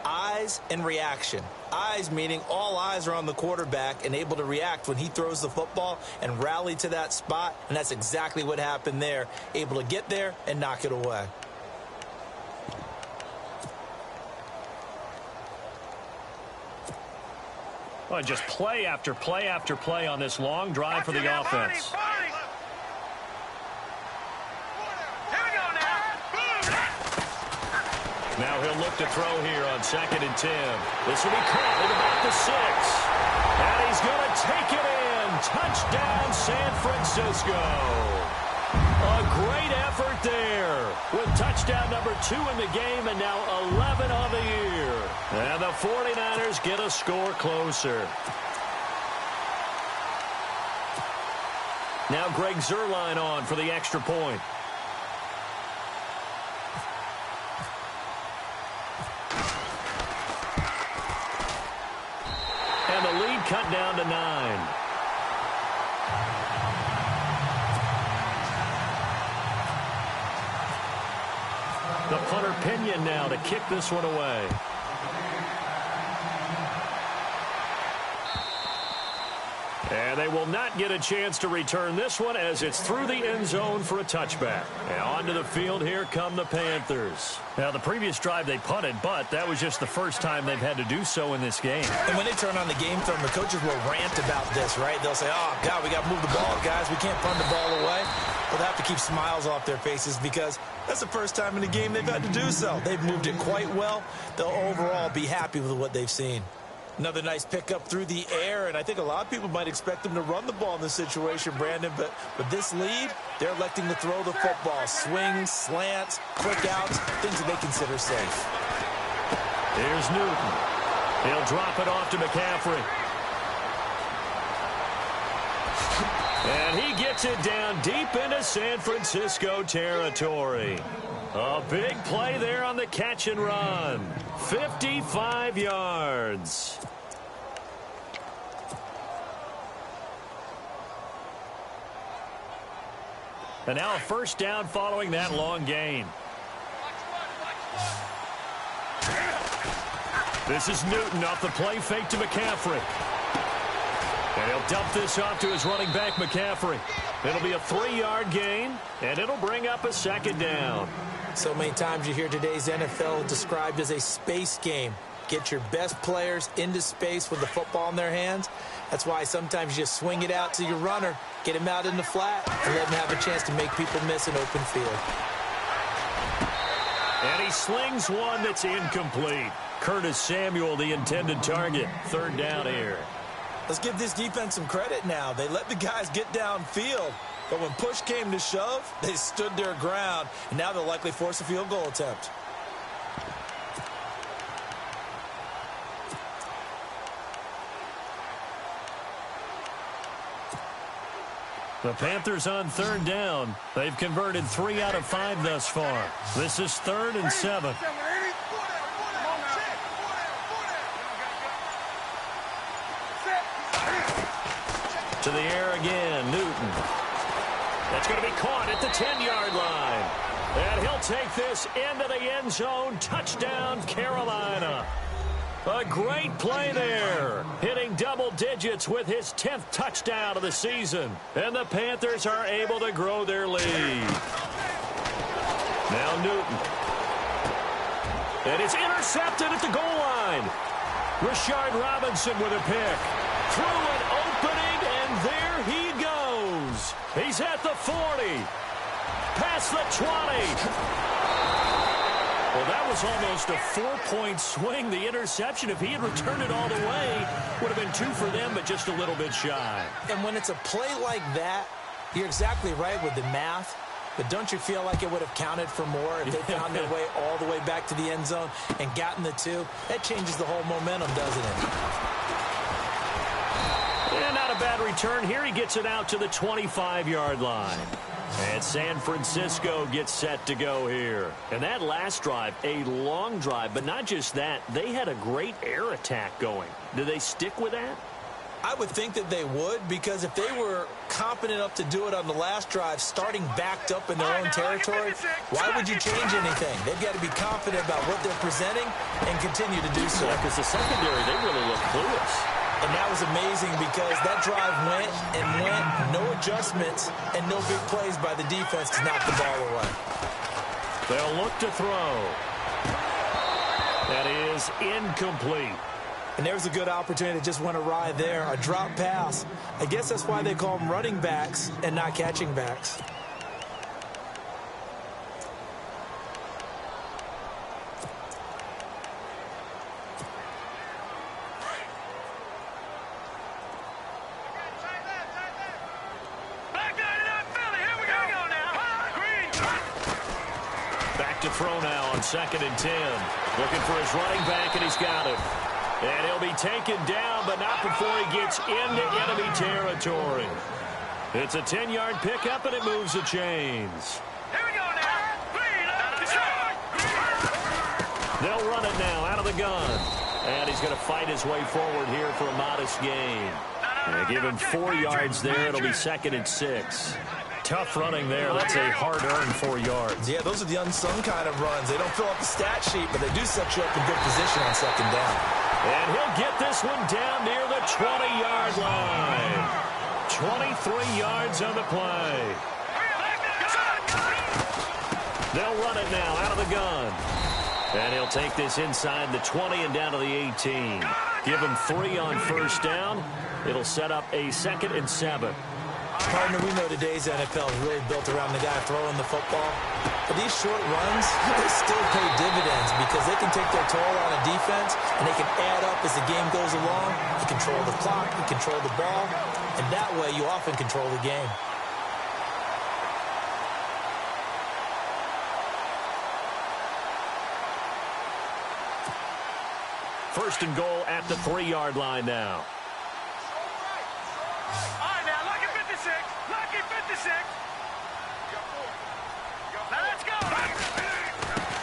Eyes and reaction. Eyes meaning all eyes are on the quarterback and able to react when he throws the football and rally to that spot. And that's exactly what happened there. Able to get there and knock it away. Well, just play after play after play on this long drive for the offense. Now he'll look to throw here on 2nd and 10. This will be caught at about the 6. And he's going to take it in. Touchdown, San Francisco. A great effort there with touchdown number 2 in the game and now 11 on the year. And the 49ers get a score closer. Now Greg Zuerlein on for the extra point. And the lead cut down to 9. The punter Pinion now to kick this one away. And they will not get a chance to return this one as it's through the end zone for a touchback. And onto the field, here come the Panthers. Now, the previous drive they punted, but that was just the first time they've had to do so in this game. And when they turn on the game film, the coaches will rant about this, right? They'll say, oh, God, we got to move the ball, guys. We can't punt the ball away. Well, they have to keep smiles off their faces because that's the first time in the game they've had to do so. They've moved it quite well. They'll overall be happy with what they've seen. Another nice pickup through the air, and I think a lot of people might expect them to run the ball in this situation, Brandon, but with this lead, they're electing to throw the football. Swings, slants, quick outs, things that they consider safe. Here's Newton. He'll drop it off to McCaffrey. And he gets it down deep into San Francisco territory. A big play there on the catch and run. 55 yards. And now a first down following that long gain. This is Newton off the play fake to McCaffrey. And he'll dump this off to his running back, McCaffrey. It'll be a 3-yard gain, and it'll bring up a second down. So many times you hear today's NFL described as a space game. get your best players into space with the football in their hands. That's why sometimes you just swing it out to your runner, get him out in the flat, and let him have a chance to make people miss an open field. And he slings one that's incomplete. Curtis Samuel, the intended target. Third down here. Let's give this defense some credit now. They let the guys get downfield, but when push came to shove, they stood their ground, and now they'll likely force a field goal attempt. The Panthers on third down. They've converted 3 out of 5 thus far. This is 3rd and 7. To the air again, Newton. That's going to be caught at the 10-yard line. And he'll take this into the end zone. Touchdown, Carolina. A great play there, hitting double digits with his 10th touchdown of the season. And the Panthers are able to grow their lead. Now Newton. And it's intercepted at the goal line. Rashard Robinson with a pick. Through an opening, and there he goes. He's at the 40. Past the 20. Well, that was almost a 4-point swing. The interception, if he had returned it all the way, would have been 2 for them, but just a little bit shy. And when it's a play like that, you're exactly right with the math. But don't you feel like it would have counted for more if they found their way all the way back to the end zone and gotten the 2? That changes the whole momentum, doesn't it? And not a bad return here. He gets it out to the 25-yard line. And San Francisco gets set to go here. And that last drive, a long drive, but not just that. They had a great air attack going. Do they stick with that? I would think that they would, because if they were competent enough to do it on the last drive, starting backed up in their own territory, why would you change anything? They've got to be confident about what they're presenting and continue to do so. Because the secondary, they really look clueless. And that was amazing because that drive went and went, no adjustments, and no big plays by the defense to knock the ball away. They'll look to throw. That is incomplete. And there's a good opportunity that just went awry there, a drop pass. I guess that's why they call them running backs and not catching backs. To throw now on 2nd and 10. Looking for his running back, and he's got it. And he'll be taken down, but not before he gets into enemy territory. It's a 10-yard pickup, and it moves the chains. Here we go now. They'll run it now out of the gun. And he's going to fight his way forward here for a modest gain. They give him 4 yards there. It'll be 2nd and 6. Tough running there. That's a hard-earned 4 yards. Yeah, those are the unsung kind of runs. They don't fill up the stat sheet, but they do set you up in good position on 2nd down. And he'll get this one down near the 20-yard line. 23 yards on the play. They'll run it now out of the gun. And he'll take this inside the 20 and down to the 18. Give him 3 on 1st down. It'll set up a 2nd and 7. Partner, we know today's NFL is really built around the guy throwing the football. But these short runs, they still pay dividends because they can take their toll on a defense, and they can add up as the game goes along. You control the clock, you control the ball, and that way you often control the game. First and goal at the 3-yard line now.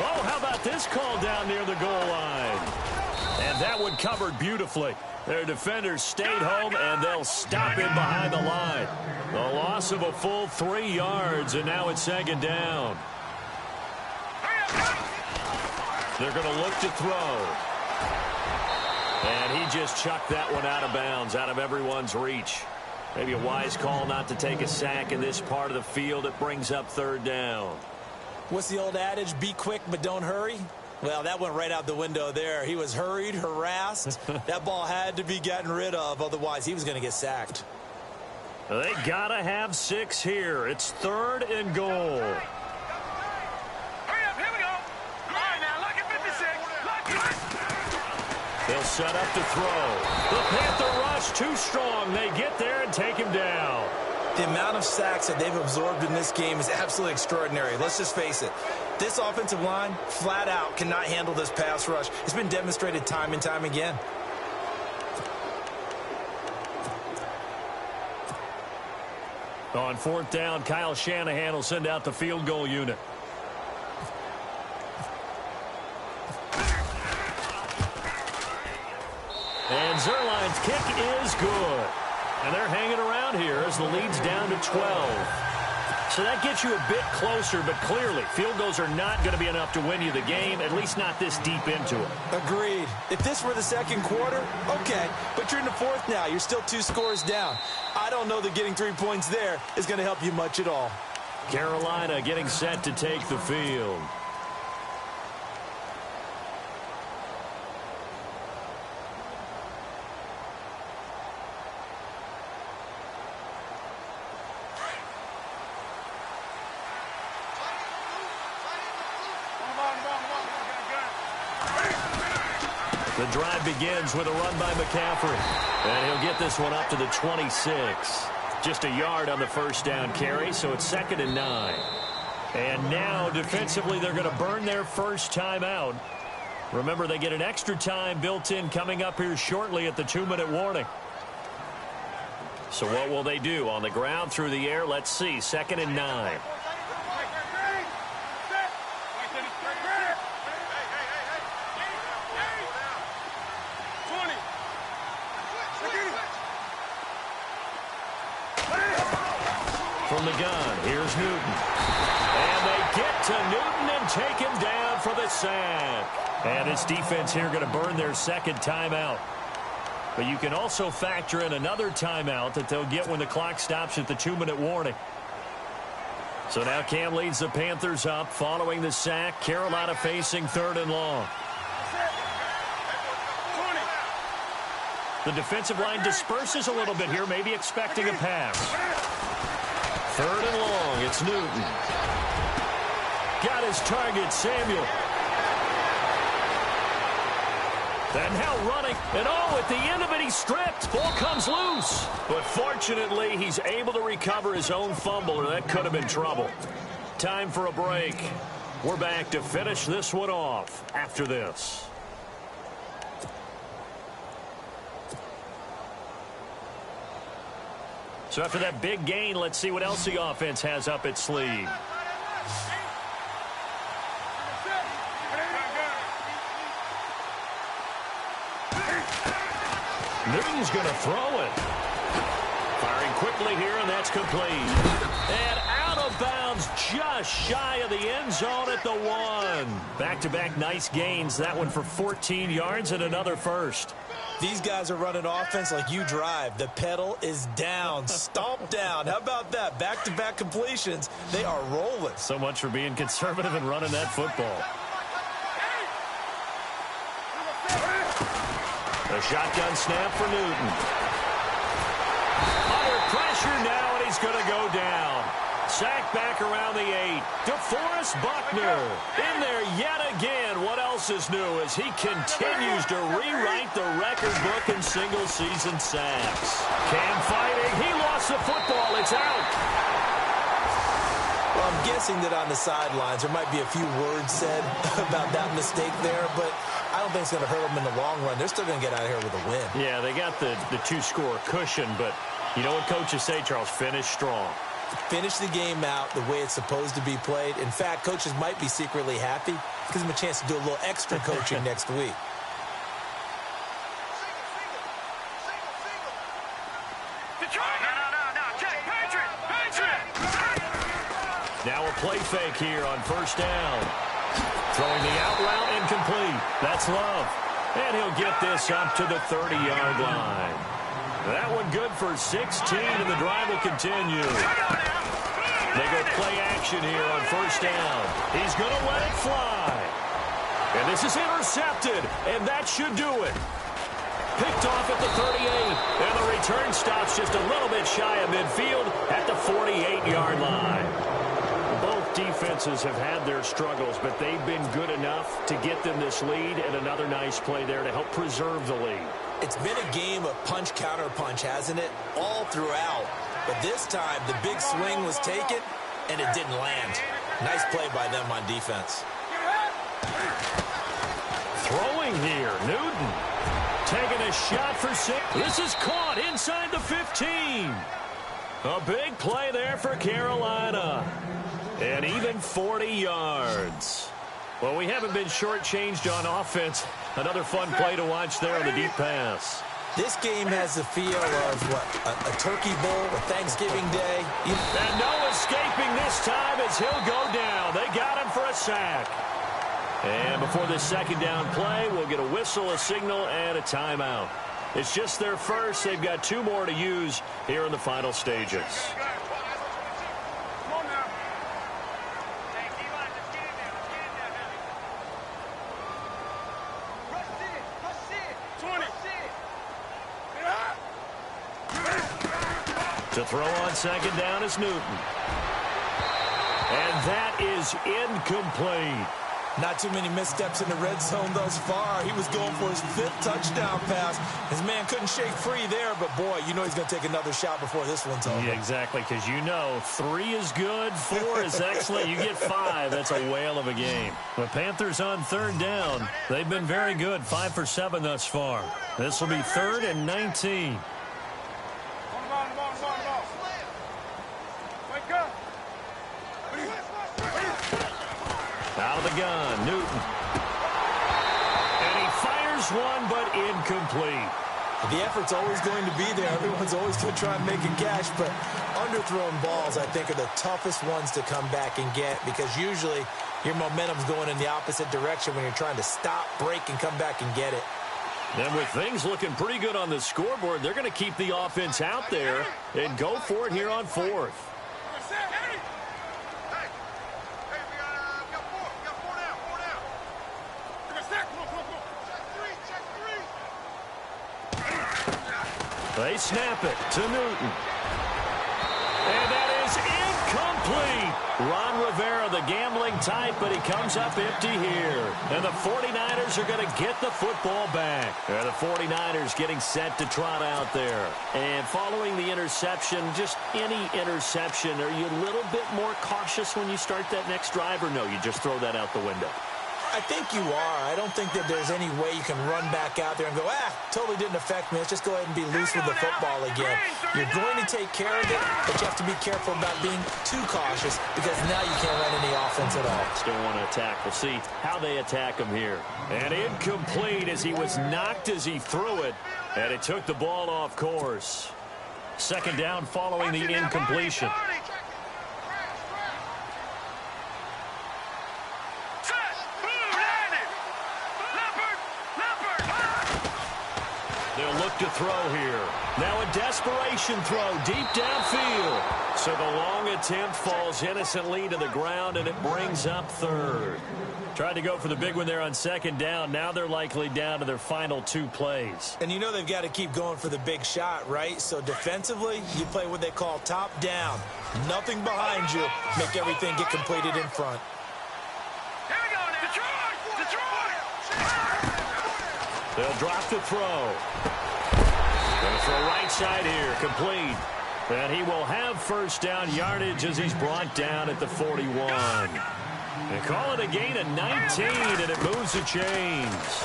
Oh, how about this call down near the goal line? And that one covered beautifully. Their defenders stayed home, and they'll stop in behind the line. The loss of a full 3 yards, and now it's 2nd down. They're going to look to throw. And he just chucked that one out of bounds, out of everyone's reach. Maybe a wise call not to take a sack in this part of the field. It brings up 3rd down. What's the old adage? Be quick, but don't hurry. Well, that went right out the window there. He was hurried, harassed. That ball had to be gotten rid of, otherwise he was going to get sacked. They got to have 6 here. It's 3rd and goal. Hurry up, here we go. All right, now, lock at 56. They'll set up to throw. The Panther rush too strong. They get there and take him down. The amount of sacks that they've absorbed in this game is absolutely extraordinary. Let's just face it. This offensive line, flat out, cannot handle this pass rush. It's been demonstrated time and time again. On 4th down, Kyle Shanahan will send out the field goal unit. And Zerline's kick is good. And they're hanging around here as the lead's down to 12. So that gets you a bit closer, but clearly field goals are not going to be enough to win you the game, at least not this deep into it. Agreed. If this were the second quarter, okay. But you're in the 4th now. You're still 2 scores down. I don't know that getting 3 points there is going to help you much at all. Carolina getting set to take the field. The drive begins with a run by McCaffrey. And he'll get this one up to the 26. Just a yard on the first down carry, so it's 2nd and 9. And now, defensively, they're going to burn their first timeout. Remember, they get an extra time built in coming up here shortly at the 2-minute warning. So what will they do? On the ground, through the air, let's see. 2nd and 9. From the gun, here's Newton. And they get to Newton and take him down for the sack. And his defense here going to burn their 2nd timeout. But you can also factor in another timeout that they'll get when the clock stops at the 2-minute warning. So now Cam leads the Panthers up following the sack. Carolina facing 3rd and long. The defensive line disperses a little bit here, maybe expecting a pass. 3rd and long, it's Newton. Got his target, Samuel. And now running, and at the end of it, he's stripped. Ball comes loose. But fortunately, he's able to recover his own fumble, or that could have been trouble. Time for a break. We're back to finish this one off after this. So after that big gain, let's see what else the offense has up its sleeve. Newton's going to throw it. Firing quickly here, and that's complete. And out of bounds, just shy of the end zone at the 1. Back-to-back nice gains. That one for 14 yards and another first. These guys are running offense like you drive. The pedal is down, stomped down. How about that? Back-to-back completions. They are rolling. So much for being conservative and running that football. A shotgun snap for Newton. Under pressure now, and he's going to go down. Sacked back around the 8. DeForest Buckner in there yet again. What else is new as he continues to rewrite the record book in single-season sacks. Cam fighting. He lost the football. It's out. Well, I'm guessing that on the sidelines there might be a few words said about that mistake there, but I don't think it's going to hurt them in the long run. They're still going to get out of here with a win. Yeah, they got the 2-score cushion, but you know what coaches say, Charles? Finish strong. Finish the game out the way it's supposed to be played. In fact, coaches might be secretly happy. Gives them a chance to do a little extra coaching next week. Now a play fake here on first down. Throwing the out route incomplete. That's Love. And he'll get this up to the 30-yard line. That one good for 16, and the drive will continue. They go play action here on first down. He's going to let it fly. And this is intercepted, and that should do it. Picked off at the 38, and the return stops just a little bit shy of midfield at the 48-yard line. Both defenses have had their struggles, but they've been good enough to get them this lead, and another nice play there to help preserve the lead. It's been a game of punch-counter-punch, hasn't it? All throughout. But this time, the big swing was taken, and it didn't land. Nice play by them on defense. Throwing here, Newton. Taking a shot for 6. This is caught inside the 15. A big play there for Carolina. And even 40 yards. Well, we haven't been shortchanged on offense. Another fun play to watch there on the deep pass. This game has the feel of, a turkey bowl, a Thanksgiving day. And no escaping this time as he'll go down. They got him for a sack. And before this second down play, we'll get a whistle, a signal, and a timeout. It's just their first. They've got 2 more to use here in the final stages. To throw on second down is Newton. And that is incomplete. Not too many missteps in the red zone thus far. He was going for his 5th touchdown pass. His man couldn't shake free there, but boy, you know he's going to take another shot before this one's over. Yeah, exactly, because you know 3 is good, 4 is excellent. You get 5, that's a whale of a game. The Panthers on third down. They've been very good, 5 for 7 thus far. This will be 3rd and 19. Out of the gun, Newton. And he fires one, but incomplete. The effort's always going to be there. Everyone's always going to try and make a catch, but underthrown balls, I think, are the toughest ones to come back and get because usually your momentum's going in the opposite direction when you're trying to stop, break, and come back and get it. Then with things looking pretty good on the scoreboard, they're going to keep the offense out there and go for it here on 4th. They snap it to Newton. And that is incomplete. Ron Rivera, the gambling type, but he comes up empty here. And the 49ers are going to get the football back. And the 49ers getting set to trot out there. And following the interception, just any interception, are you a little bit more cautious when you start that next drive, or no, you just throw that out the window? I think you are. I don't think that there's any way you can run back out there and go, totally didn't affect me. Let's just go ahead and be loose with the football again. You're going to take care of it, but you have to be careful about being too cautious because now you can't run any offense at all. Still want to attack. We'll see how they attack him here. And incomplete as he was knocked as he threw it, and it took the ball off course. Second down following the incompletion. To throw here. Now a desperation throw deep downfield. So the long attempt falls innocently to the ground, and it brings up 3rd. Tried to go for the big one there on second down. Now they're likely down to their final 2 plays. And you know they've got to keep going for the big shot, right? So defensively, you play what they call top down. Nothing behind you. Make everything get completed in front. Here we go now. Detroit! They'll drop the throw. Going to throw right side here, complete. And he will have first down yardage as he's brought down at the 41. They call it a gain of 19, and it moves the chains.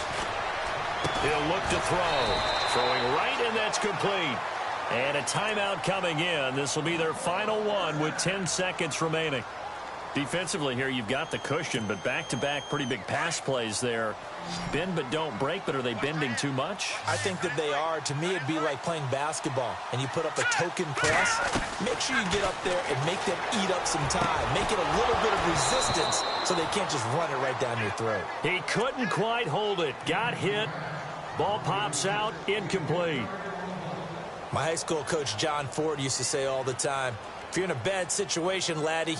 He'll look to throw. Throwing right, and that's complete. And a timeout coming in. This will be their final one with 10 seconds remaining. Defensively here, you've got the cushion, but back-to-back pretty big pass plays there. Bend but don't break, but are they bending too much? I think that they are. To me, it'd be like playing basketball, and you put up a token press. Make sure you get up there and make them eat up some time. Make it a little bit of resistance so they can't just run it right down your throat. He couldn't quite hold it. Got hit. Ball pops out. Incomplete. My high school coach, John Ford, used to say all the time, if you're in a bad situation, laddie,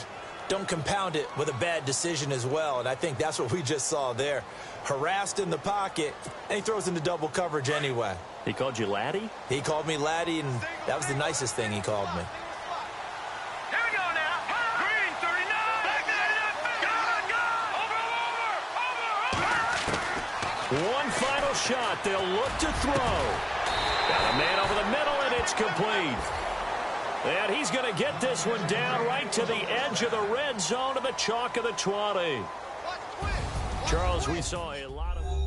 don't compound it with a bad decision as well. And I think that's what we just saw there. Harassed in the pocket, and he throws into double coverage anyway. He called you laddie? He called me laddie, and that was the nicest thing he called me. Here we go now. Green 39. Back to the NFL. Go. Over. One final shot. They'll look to throw. Got a man over the middle, and it's complete. And he's going to get this one down right to the edge of the red zone to the chalk of the 20. Charles, we saw a lot of...